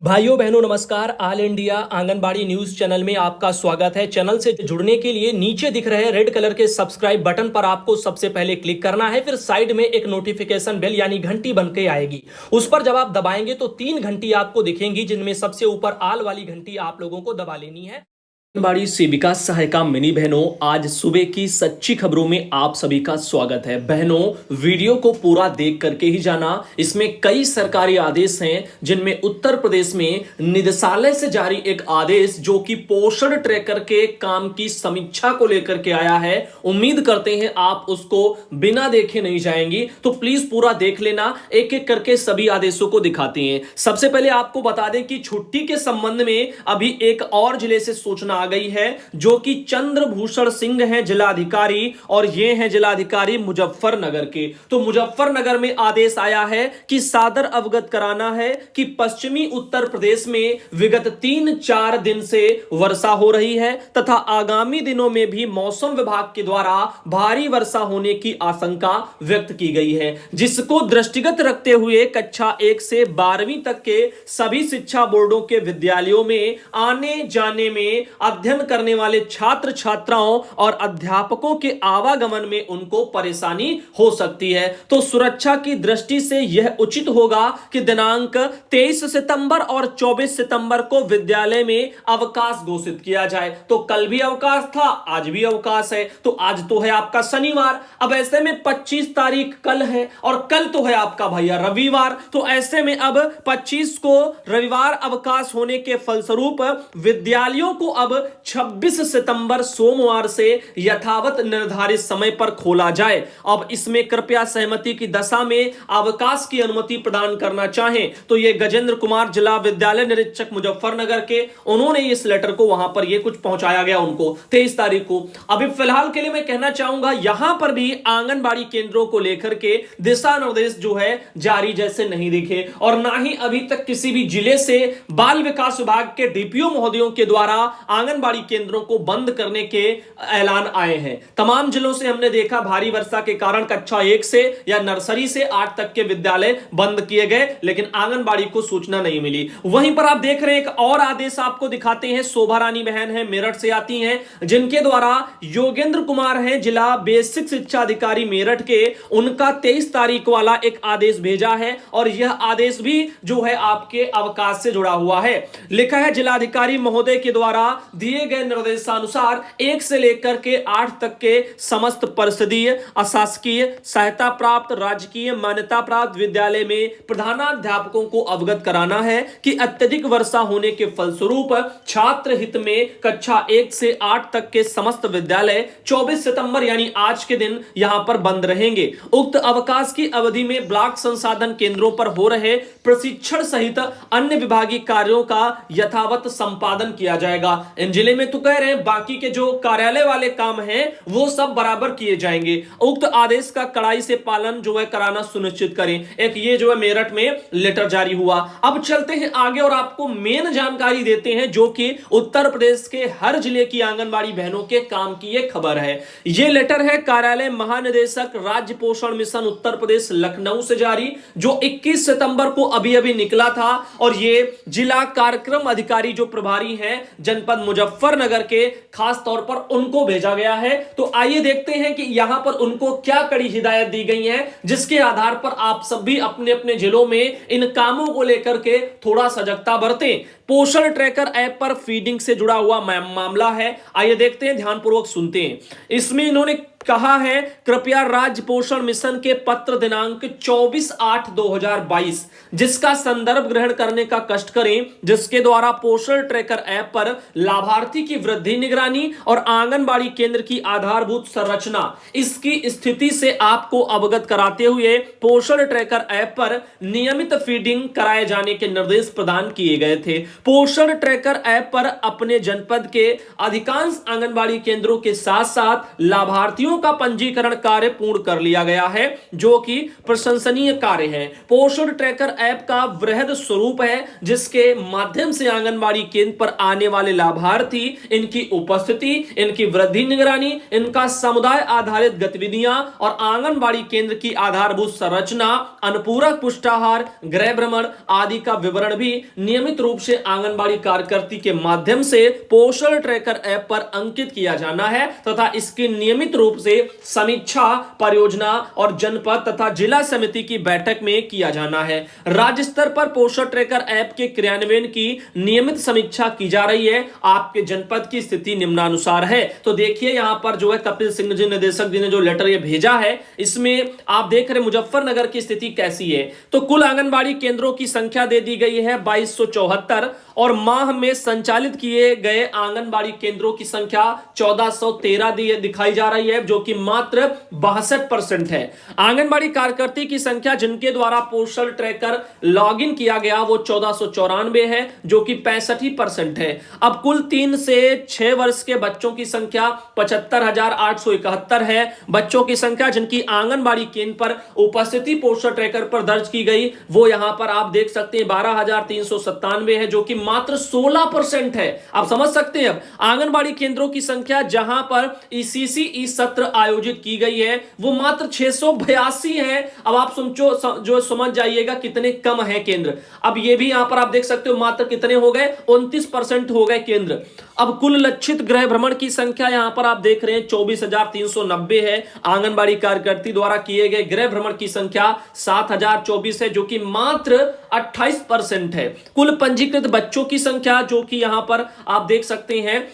भाइयों बहनों नमस्कार। All India anganwadi news channel में आपका स्वागत है। चैनल से जुड़ने के लिए नीचे दिख रहे रेड कलर के सब्सक्राइब बटन पर आपको सबसे पहले क्लिक करना है। फिर साइड में एक नोटिफिकेशन बेल यानी घंटी बन के आएगी, उस पर जब आप दबाएंगे तो 3 घंटी आपको दिखेंगी, जिनमें सबसे ऊपर आल वाली घंटी आप लोगों को दबा लेनी है। आंगनबाड़ी सेविका सहायिका मिनी बहनों, आज सुबह की सच्ची खबरों में आप सभी का स्वागत है। बहनों, वीडियो को पूरा देख करके ही जाना। इसमें कई सरकारी आदेश हैं, जिनमें उत्तर प्रदेश में निदेशालय से जारी एक आदेश जो कि पोषण ट्रैकर के काम की समीक्षा को लेकर के आया है। उम्मीद करते हैं आप उसको बिना देखे नहीं जाएंगी, तो प्लीज पूरा देख लेना। एक एक करके सभी आदेशों को दिखाते हैं। सबसे पहले आपको बता दें कि छुट्टी के संबंध में अभी एक और जिले से सूचना आ गई है, जो कि चंद्रभूषण सिंह हैं जिलाधिकारी, और ये हैं जिलाधिकारी मुजफ्फरनगर के। तो मुजफ्फरनगर में आदेश आया है कि सादर अवगत कराना है कि पश्चिमी उत्तर प्रदेश में विगत 3-4 दिन से वर्षा हो रही है तथा आगामी दिनों में भी मौसम विभाग के द्वारा भारी वर्षा होने की आशंका व्यक्त की गई है, जिसको दृष्टिगत रखते हुए कक्षा 1 से 12वीं तक के सभी शिक्षा बोर्डों के विद्यालयों में आने जाने में अध्ययन करने वाले छात्र छात्राओं और अध्यापकों के आवागमन में उनको परेशानी हो सकती है। तो सुरक्षा की दृष्टि से यह उचित होगा कि दिनांक 23 सितंबर और 24 सितंबर को विद्यालय में अवकाश घोषित किया जाए। तो कल भी अवकाश था, आज भी अवकाश है। तो आज तो है आपका शनिवार, अब ऐसे में 25 तारीख कल है और कल तो है आपका भैया रविवार। तो ऐसे में अब 25 को रविवार अवकाश होने के फलस्वरूप विद्यालयों को अब 26 सितंबर सोमवार से यथावत निर्धारित समय पर खोला जाए। अब इसमें कृपया सहमति की दशा में अवकाश की अनुमति प्रदान करना चाहें तो ये गजेंद्र कुमार जिला विद्यालय निरीक्षक मुजफ्फरनगर के, उन्होंने इस लेटर को वहां पर ये कुछ पहुंचाया गया उनको 23 तारीख को। अभी फिलहाल के लिए मैं कहना चाहूंगा, यहां पर भी आंगनबाड़ी केंद्रों को लेकर के दिशा निर्देश जो है जारी जैसे नहीं दिखे, और ना ही अभी तक किसी भी जिले से बाल विकास विभाग के डीपीओ महोदयों के द्वारा आंगनबाड़ी केंद्रों को बंद करने के ऐलान आए हैं। तमाम जिलों से हमने देखा भारी वर्षा के कारण कक्षा 1 से या नर्सरी से 8 तक के विद्यालय बंद किए गए, लेकिन आंगनबाड़ी को सूचना नहीं मिली। वहीं पर आप देख रहे हैं एक और आदेश आपको दिखाते हैं। शोभा रानी बहन है, मेरठ से आती हैं, जिनके द्वारा योगेंद्र कुमार हैं जिला बेसिक शिक्षा अधिकारी मेरठ के, उनका 23 तारीख वाला एक आदेश भेजा है, और यह आदेश भी जो है आपके अवकाश से जुड़ा हुआ है। लिखा है, जिलाधिकारी महोदय के द्वारा दिए गए निर्देशानुसार 1 से लेकर के 8 तक के समस्त परिषदीय, अशासकीय, सहायता प्राप्त, राजकीय मान्यता प्राप्त विद्यालय में प्रधानाध्यापकों को अवगत कराना है कि अत्यधिक वर्षा होने के फलस्वरूप छात्र हित में कक्षा 1 से 8 तक के समस्त विद्यालय 24 सितंबर यानी आज के दिन यहां पर बंद रहेंगे। उक्त अवकाश की अवधि में ब्लॉक संसाधन केंद्रों पर हो रहे प्रशिक्षण सहित अन्य विभागीय कार्यों का यथावत संपादन किया जाएगा। इन जिले में तो कह रहे हैं बाकी के जो कार्यालय वाले काम हैं वो सब बराबर किए जाएंगे। उक्त आदेश का कड़ाई से पालन जो है कराना सुनिश्चित करें। एक ये जो है मेरठ में लेटर जारी हुआ। अब चलते हैं आगे और आपको मेन जानकारी देते हैं, जो कि उत्तर प्रदेश के हर जिले की आंगनबाड़ी बहनों के काम की ये खबर है। ये लेटर है कार्यालय महानिदेशक राज्य पोषण मिशन उत्तर प्रदेश लखनऊ से जारी, जो 21 सितंबर को अभी अभी निकला था, और ये जिला कार्यक्रम अधिकारी जो प्रभारी हैं जनपद मुजफ्फरनगर के, खास तौर पर उनको भेजा गया है। तो आइए देखते हैं कि यहां पर उनको क्या कड़ी हिदायत दी गई है, जिसके आधार पर आप सब भी अपने अपने जिलों में इन कामों को लेकर के थोड़ा सजगता बरतें। पोषण ट्रैकर ऐप पर फीडिंग से जुड़ा हुआ मामला है। आइए देखते हैं, ध्यानपूर्वक सुनते हैं। इसमें इन्होंने कहा है, कृपया राज्य पोषण मिशन के पत्र दिनांक 24/8/2022 जिसका संदर्भ ग्रहण करने का कष्ट करें, जिसके द्वारा पोषण ट्रैकर ऐप पर लाभार्थी की वृद्धि, निगरानी और आंगनबाड़ी केंद्र की आधारभूत संरचना, इसकी स्थिति से आपको अवगत कराते हुए पोषण ट्रैकर ऐप पर नियमित फीडिंग कराए जाने के निर्देश प्रदान किए गए थे। पोषण ट्रैकर ऐप पर अपने जनपद के अधिकांश आंगनबाड़ी केंद्रों के साथ साथ लाभार्थियों लाभार्थियों का पंजीकरण कार्य पूर्ण कर लिया गया है, जो कि प्रशंसनीय कार्य है। पोषण ट्रैकर ऐप का वृहद स्वरूप है, जिसके माध्यम से आंगनबाड़ी केंद्र पर आने वाले लाभार्थी, इनकी उपस्थिति, इनकी वृद्धि निगरानी, इनका समुदाय आधारित गतिविधियां और आंगनबाड़ी केंद्र की आधारभूत संरचना, अनुपूरक पुष्टाहार, गृह भ्रमण आदि का विवरण भी नियमित रूप से आंगनबाड़ी कार्यकर्ती के माध्यम से पोषण ट्रैकर ऐप पर अंकित किया जाना है तथा इसकी नियमित रूप से समीक्षा परियोजना और जनपद तथा जिला समिति की बैठक में किया जाना है। राज्य स्तर पर पोषण ट्रैकर ऐप के क्रियान्वयन की नियमित समीक्षा की जा रही है। आपके जनपद की स्थिति निम्नानुसार है। तो देखिए यहां पर जो है कपिल सिंह जी निदेशक जी ने जो लेटर ये भेजा है, इसमें आप देख रहे मुजफ्फरनगर की स्थिति कैसी है। तो कुल आंगनबाड़ी केंद्रों की संख्या दे दी गई है 2274 और माह में संचालित किए गए आंगनबाड़ी केंद्रों की संख्या 1413 दिखाई जा रही है, जो कि मात्र 62% है। आंगनबाड़ी कार्यकर्ती की संख्या जिनके द्वारा पोषण ट्रैकर लॉगिन किया गया वो 1494 है, जो कि 65% है। अब कुल 3 से 6 वर्ष के बच्चों की संख्या 75,871 है। बच्चों की संख्या जिनकी आंगनबाड़ी केंद्र पर उपस्थिति पोषण ट्रैकर पर दर्ज की गई वो यहां पर आप देख सकते हैं 12,397 है, जो कि मात्र 16% है। आप समझ सकते हैं अब आंगनबाड़ी केंद्रों की संख्या जहां पर ईसीसी सत्र आयोजित की गई है वो मात्र 682 है। अब आप जो समझ जाइएगा कितने कम है केंद्र। अब ये भी यहां पर आप देख सकते हो मात्र कितने हो गए, 29% हो गए केंद्र। अब कुल लक्षित गृह भ्रमण की संख्या यहां पर आप देख रहे हैं 24,390 है। आंगनबाड़ी कार्यकर्ती द्वारा किए गए गृह भ्रमण की संख्या 7,024 है, जो कि मात्र 28% है। कुल पंजीकृत बच्चों की संख्या जो कि यहां पर आप देख सकते हैं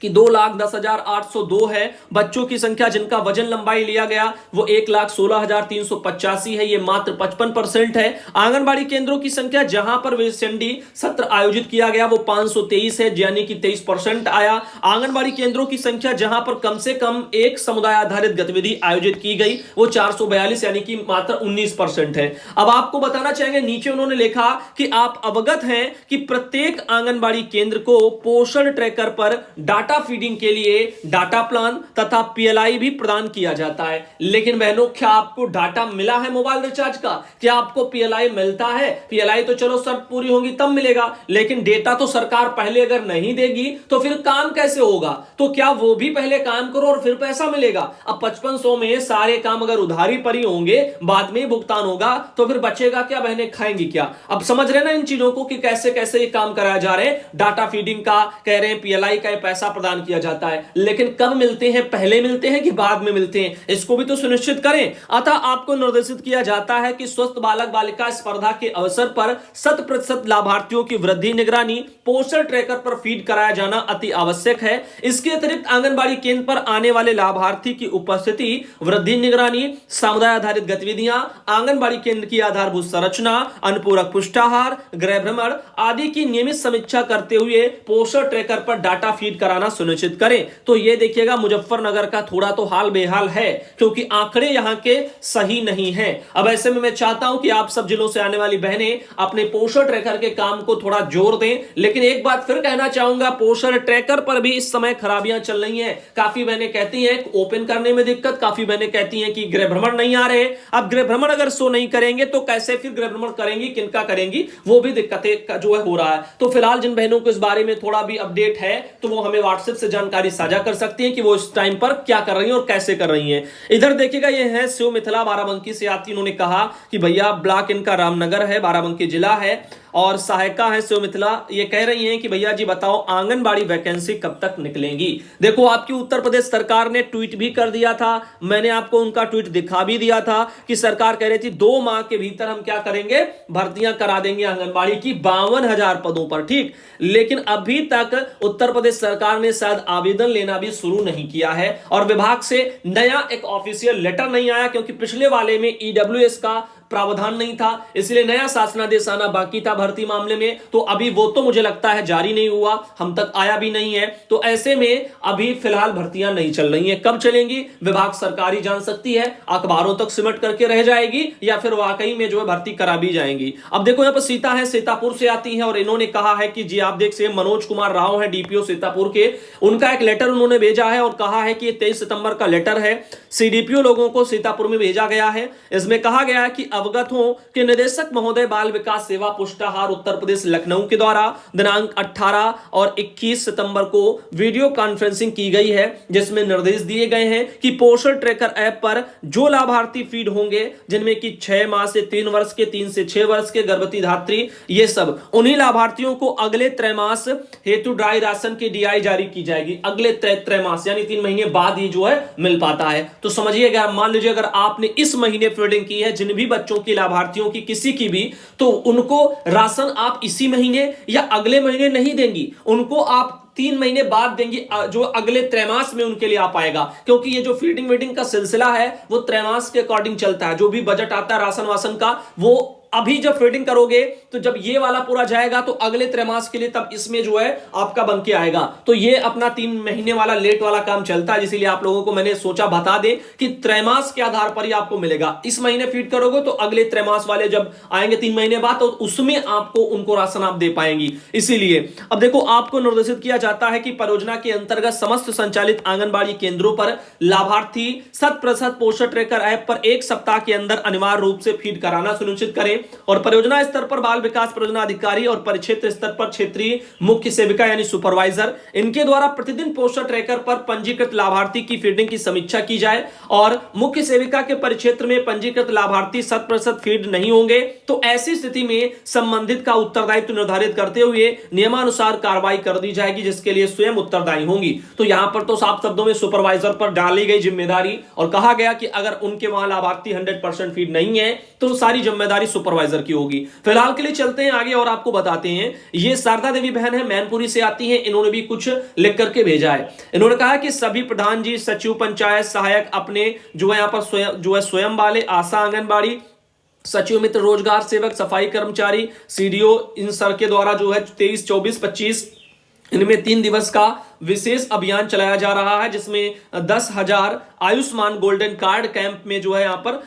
कि 2,10,802 है। बच्चों की संख्या जिनका वजन लंबाई लिया गया वो 1,16,385 है, ये मात्र 55% है। आंगनबाड़ी केंद्रों की संख्या जहां पर वेसेंडी सत्र आयोजित किया गया वो 523 है, यानी कि 23% आया। आंगनबाड़ी केंद्रों की संख्या जहां पर कम से कम एक समुदाय आधारित गतिविधि आयोजित की गई वो 442 यानी कि मात्र 19% है। अब आपको बताना चाहेंगे, नीचे उन्होंने लिखा कि आप अवगत हैं कि प्रत्येक आंगनबाड़ी केंद्र को पोषण ट्रैकर पर डाटा फीडिंग के लिए डाटा प्लान तथा पीएलआई भी प्रदान किया जाता है। लेकिन बहनों, क्या आपको डाटा मिला है मोबाइल रिचार्ज का? क्या आपको पीएलआई मिलता है? पीएलआई तो चलो शर्त पूरी होगी तब मिलेगा, लेकिन डेटा तो सरकार पहले अगर नहीं देगी तो फिर काम कैसे होगा? तो क्या वो भी पहले काम करो और फिर पैसा मिलेगा? अब 5500 में सारे काम अगर उधारी पर ही होंगे, बाद में भुगतान होगा, तो फिर बचेगा क्या? बहनें खाएंगी क्या? अब समझ रहे ना इन चीजों को कि कैसे कैसे ये काम कराया जा रहे हैं। डाटा फीडिंग का कह रहे हैं, पीएलआई का पैसा प्रदान किया जाता है, लेकिन कब मिलते हैं? पहले मिलते हैं कि बाद में मिलते हैं? इसको भी तो सुनिश्चित करें। अतः आपको निर्देशित किया जाता है कि स्वस्थ बालक बालिका स्पर्धा के अवसर पर 100% लाभार्थियों की वृद्धि निगरानी पोषण ट्रैकर पर फीड कराया जाना अति आवश्यक है। इसके अतिरिक्त आंगनबाड़ी केंद्र पर आने वाले लाभार्थी की उपस्थिति, वृद्धि निगरानी, समुदाय आधारित गतिविधियां, आंगनबाड़ी केंद्र की आधारभूत संरचना, अनुपूरक पुष्टाहार, गृह भ्रमण आदि की नियमित समीक्षा करते हुए पोषण ट्रैकर पर डाटा फीड कराना सुनिश्चित करें। तो ये देखिएगा मुजफ्फरनगर का थोड़ा तो हाल बेहाल है, क्योंकि आंकड़े यहां के सही नहीं हैं। अब ऐसे में मैं चाहता हूं कि आप सब जिलों से आने वाली बहनें अपने पोषण ट्रैकर के काम को थोड़ा जोर दें। लेकिन एक बात फिर कहना चाहूंगा, पोषण ट्रैकर पर भी इस समय खराबियां चल रही हैं। काफी बहनें कहती हैं ओपन करने में दिक्कत, काफी बहनें कहती हैं कि गृह भ्रमण नहीं आ रहे। अब गृह भ्रमण अगर शो नहीं करेंगे तो कैसे फिर गृह भ्रमण करेंगी, किनका करेंगी, वो भी दिक्कतें जो है हो रहा है। तो फिलहाल जिन बहनों को इस बारे में थोड़ा भी अपडेट है तो वो हमें व्हाट्सएप से जानकारी साझा कर सकती हैं कि वो इस टाइम पर क्या कर रही हैं और कैसे कर रही हैं। इधर देखिएगा, ये है शिव मिथिला बाराबंकी से आती, उन्होंने कहा कि भैया ब्लॉक इनका रामनगर है, बाराबंकी जिला है और सहायिका है शिव मिथिला। ये कह रही हैं कि भैया जी बताओ आंगनबाड़ी वैकेंसी कब तक निकलेंगी। देखो, आपकी उत्तर प्रदेश सरकार ने ट्वीट भी कर दिया था, मैंने आपको उनका ट्वीट दिखा भी दिया था कि सरकार कह रही थी 2 माह के भीतर हम क्या करेंगे, भर्तियां करा देंगे आंगनबाड़ी की 52,000 पदों पर। ठीक, लेकिन अभी तक उत्तर प्रदेश सरकार ने शायद आवेदन लेना भी शुरू नहीं किया है और विभाग से नया एक ऑफिशियल लेटर नहीं आया, क्योंकि पिछले वाले में ईडब्ल्यूएस का प्रावधान नहीं था, इसलिए नया शासनादेश आना बाकी था भर्ती मामले में। तो अभी वो तो मुझे लगता है जारी नहीं हुआ, हम तक आया भी नहीं है। तो ऐसे में अभी फिलहाल भर्तियां नहीं चल रही हैं। कब चलेंगी विभाग सरकार ही जान सकती है, अखबारों तक सिमट करके रह जाएगी या फिर वाकई में जो है भर्ती करा भी जाएंगी। अब देखो यहां पर सीता है, सीतापुर से आती है और इन्होंने कहा है कि जी आप देख से मनोज कुमार राव है डीपीओ सीतापुर के, उनका एक लेटर उन्होंने भेजा है और कहा है कि 23 सितंबर का लेटर है, सीडीपीओ लोगों को सीतापुर में भेजा गया है। इसमें कहा गया है कि अवगत हो कि निदेशक महोदय बाल विकास सेवा पुष्टाहार उत्तर प्रदेश लखनऊ के द्वारा दिनांक 18 और 21 सितंबर को वीडियो कॉन्फ्रेंसिंग की गई है, जिसमें निर्देश दिए गए हैं कि पोषण ट्रैकर ऐप पर जो लाभार्थी फीड होंगे जिनमें कि 6 माह से 3 वर्ष के, 3 से 6 वर्ष के गर्भवती धात्री, ये सब उन्हीं लाभार्थियों को अगले त्रैमास हेतु ड्राई राशन की डीआई जारी की जाएगी। अगले त्रैमास यानी 3 महीने बाद ही जो है मिल पाता है। तो समझिएगा, मान लीजिए अगर आपने इस महीने फीडिंग की है जिन भी बच्चों की लाभार्थियों की किसी की भी, तो उनको राशन आप इसी महीने या अगले महीने नहीं देंगी, उनको आप 3 महीने बाद देंगी, जो अगले त्रैमास में उनके लिए आ पाएगा। क्योंकि ये जो फीडिंग वीडिंग का सिलसिला है वो त्रैमास के अकॉर्डिंग चलता है। जो भी बजट आता है राशन वासन का, वो अभी जब फीडिंग करोगे तो जब ये वाला पूरा जाएगा तो अगले त्रैमास के लिए तब इसमें जो है आपका बन के आएगा। तो ये अपना 3 महीने वाला लेट वाला काम चलता है, इसीलिए आप लोगों को मैंने सोचा बता दें कि त्रैमास के आधार पर ही आपको मिलेगा। इस महीने फीड करोगे तो अगले त्रैमास वाले जब आएंगे 3 महीने बाद तो उसमें आपको उनको राशन आप दे पाएंगी। इसीलिए अब देखो आपको निर्देशित किया जाता है कि परियोजना के अंतर्गत समस्त संचालित आंगनबाड़ी केंद्रों पर लाभार्थी 100% पोषण ट्रैकर ऐप पर 1 सप्ताह के अंदर अनिवार्य रूप से फीड कराना सुनिश्चित करें और परियोजना स्तर पर बाल विकास परियोजना अधिकारी और परिक्षेत्र स्तर पर क्षेत्रीय मुख्य सेविका यानी सुपरवाइजर, इनके द्वारा प्रतिदिन पोषण ट्रैकर पर पंजीकृत लाभार्थी की फीडिंग की समीक्षा की जाए। और मुख्य सेविका के परिक्षेत्र में पंजीकृत लाभार्थी 100% फीड नहीं होंगे तो ऐसी स्थिति में संबंधित का उत्तरदायित्व निर्धारित करते हुए नियमानुसार कार्रवाई कर दी जाएगी, जिसके लिए स्वयं उत्तरदायी होंगी। तो यहां पर तो साफ शब्दों में सुपरवाइजर पर डाली गई जिम्मेदारी और कहा गया कि अगर उनके वहां लाभार्थी 100% फीड नहीं है तो सारी जिम्मेदारी सुपरवाइजर की होगी। फिलहाल के लिए चलते हैं आगे और आपको बताते हैं। ये शारदा देवी बहन है, मैनपुरी से आती हैं, इन्होंने भी कुछ लिख करके भेजा है। इन्होंने कहा कि सभी प्रधान जी, सचिव, पंचायत सहायक अपने जो है यहां पर स्वयं वाले, आशा आंगनबाड़ी, सचिव मित्र, रोजगार सेवक, सफाई कर्मचारी, सीडीओ, इन सर के द्वारा जो है 23, 24, 25 इनमें 3 दिवस का विशेष अभियान चलाया जा रहा है, जिसमें 10,000 आयुष्मान गोल्डन कार्ड कैंप में जो है यहां पर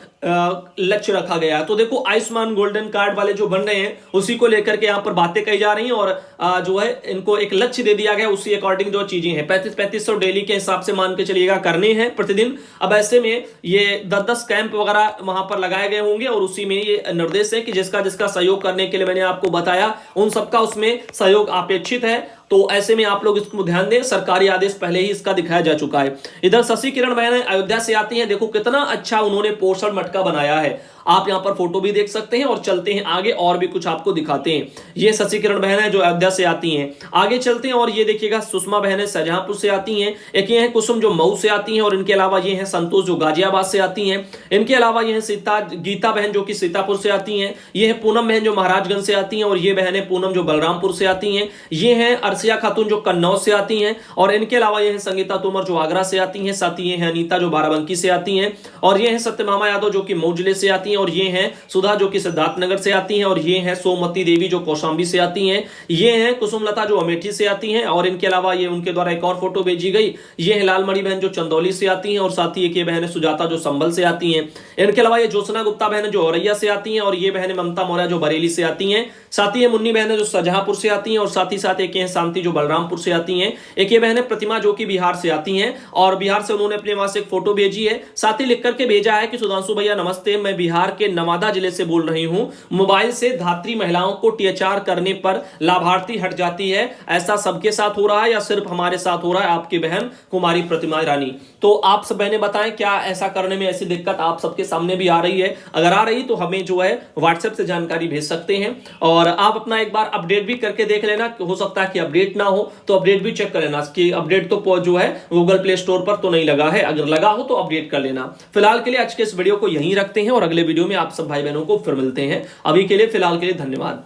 लक्ष्य रखा गया है। तो देखो आयुष्मान गोल्डन कार्ड वाले जो बन रहे हैं उसी को लेकर के यहां पर बातें कही जा रही हैं और जो है इनको एक लक्ष्य दे दिया गया, उसी अकॉर्डिंग जो चीजें हैं 3500 डेली के हिसाब से मान के चलिएगा करने हैं प्रतिदिन। अब ऐसे में ये 10-10 कैंप वगैरह वहां पर लगाए गए होंगे और उसी में ये निर्देश है कि जिसका जिसका सहयोग करने के लिए मैंने आपको बताया उन सबका उसमें सहयोग अपेक्षित है। तो ऐसे में आप लोग इसको ध्यान दें, सरकारी आदेश पहले ही इसका दिखाया जा चुका है। इधर शशि किरण बहन अयोध्या से आती हैं, देखो कितना अच्छा उन्होंने पोषण मटका बनाया है, आप यहां पर फोटो भी देख सकते हैं और चलते हैं आगे और भी कुछ आपको दिखाते हैं। ये शशि किरण बहन है जो अयोध्या से आती हैं। आगे चलते हैं और ये देखिएगा सुषमा बहन है शाहजहांपुर से आती हैं, एक ये है कुसुम जो मऊ से आती हैं और इनके अलावा ये है संतोष जो गाजियाबाद से आती हैं। इनके अलावा ये है गीता बहन जो कि सीतापुर से आती हैं। ये है पूनम बहन जो महाराजगंज से आती हैं और ये बहन है पूनम जो बलरामपुर से आती हैं। ये है अर्सिया खातून जो कन्नौज से आती हैं और इनके अलावा ये है संगीता तोमर जो आगरा से आती हैं। साथ ही ये है अनीता जो बाराबंकी से आती हैं और ये है सत्यभामा यादव जो कि मऊ जिले से आती हैं और ये हैं सुधा जो कि सिद्धार्थनगर से आती हैं और ये हैं सोमवती देवी जो कौशाम्बी से आती हैं। ये हैं कुसुमलता जो अमेठी से आती हैं और इनके अलावा ये उनके द्वारा एक और फोटो भेजी गई, ये है लालमणि बहन जो चंदौली से आती हैं और साथ ही एक ये बहन है सुजाता जो संभल से आती हैं। इनके अलावा ये ज्योत्सना गुप्ता बहन जो औरैया से आती हैं और ये बहन ममता मौर्य जो बरेली से आती हैं। साथ ही ये मुन्नी बहन जो शाहजहांपुर से आती हैं और साथ ही साथ एक ये शांति जो बलरामपुर से आती हैं। एक ये बहन प्रतिमा जो कि बिहार से आती हैं और बिहार से उन्होंने अपने वहां से एक फोटो भेजी है, साथ ही लिख करके भेजा है कि सुधांशु भैया नमस्ते, मैं बिहार के नवादा जिले से बोल रही हूं। मोबाइल से धात्री महिलाओं को टीएचआर करने पर लाभार्थी हट जाती है, ऐसा सबके साथ हो रहा है या सिर्फ हमारे साथ हो रहा है? आपकी बहन कुमारी प्रतिमा रानी। तो आप सब बहनें बताएं क्या ऐसा करने में ऐसी दिक्कत आप सबके सामने भी आ रही है? अगर आ रही तो हमें जो है व्हाट्सएप से जानकारी भेज सकते हैं और आप अपना एक बार अपडेट भी करके देख लेना, हो सकता है कि अपडेट ना हो तो अपडेट भी चेक कर लेना कि अपडेट तो जो है गूगल प्ले स्टोर पर तो नहीं लगा है, अगर लगा हो तो अपडेट कर लेना। फिलहाल के लिए आज के इस वीडियो को यहीं रखते हैं और अगले वीडियो में आप सब भाई बहनों को फिर मिलते हैं। अभी के लिए फिलहाल के लिए धन्यवाद।